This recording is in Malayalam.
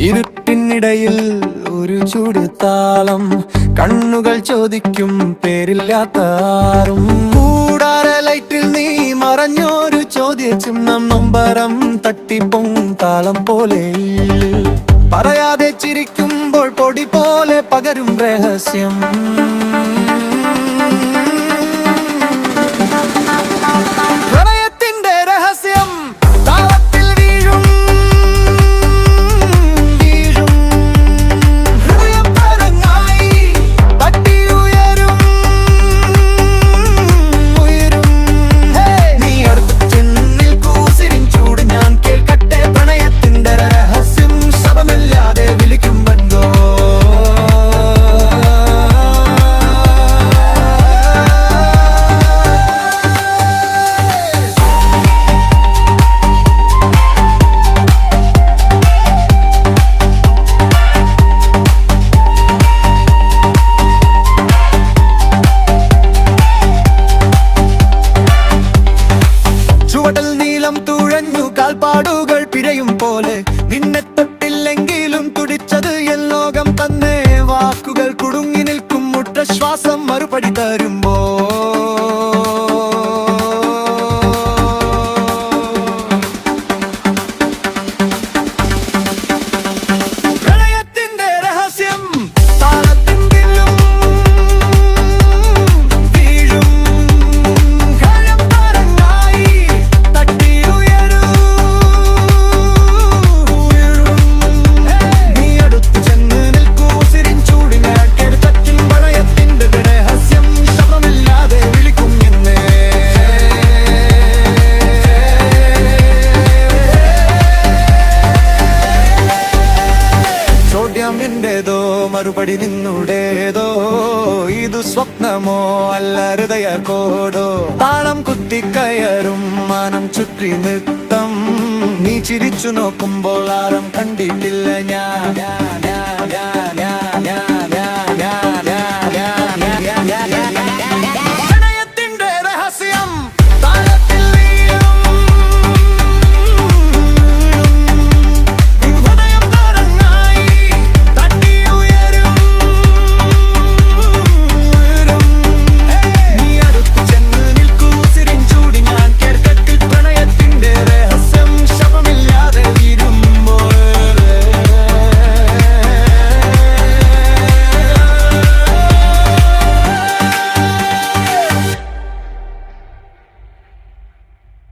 ഇരുട്ടിനിടയിൽ ഒരു ചൂട് താളം, കണ്ണുകൾ ചോദിക്കും പേരില്ലാത്ത ആരും. കൂടാര ലൈറ്റിൽ നീ മറഞ്ഞൊരു ചോദ്യചിഹ്നം, നൊമ്പരം തട്ടിപ്പൊം താളം പോലെ. പറയാതെ ചിരിക്കുമ്പോൾ പൊടി പോലെ പകരും രഹസ്യം. കാൽപ്പാടുകൾ പിഴയും പോലെ നിന്നെ തൊട്ടില്ലെങ്കിലും തുടിച്ചത് എൻ ലോകം തന്നെ. വാക്കുകൾ കുടുങ്ങി നിൽക്കും മുട്ടശ്വാസം മറുപടി തരുമ്പോ. എന്റേതോ മറുപടി നിന്നുടേതോ, ഇതു സ്വപ്നമോ അല്ല ഹൃദയ കോടോ. താളം കുത്തിക്കയറും മാനം ചുറ്റി നൃത്തം, നീ ചിരിച്ചു നോക്കുമ്പോൾ ആരും കണ്ടിട്ടില്ല ഞാൻ.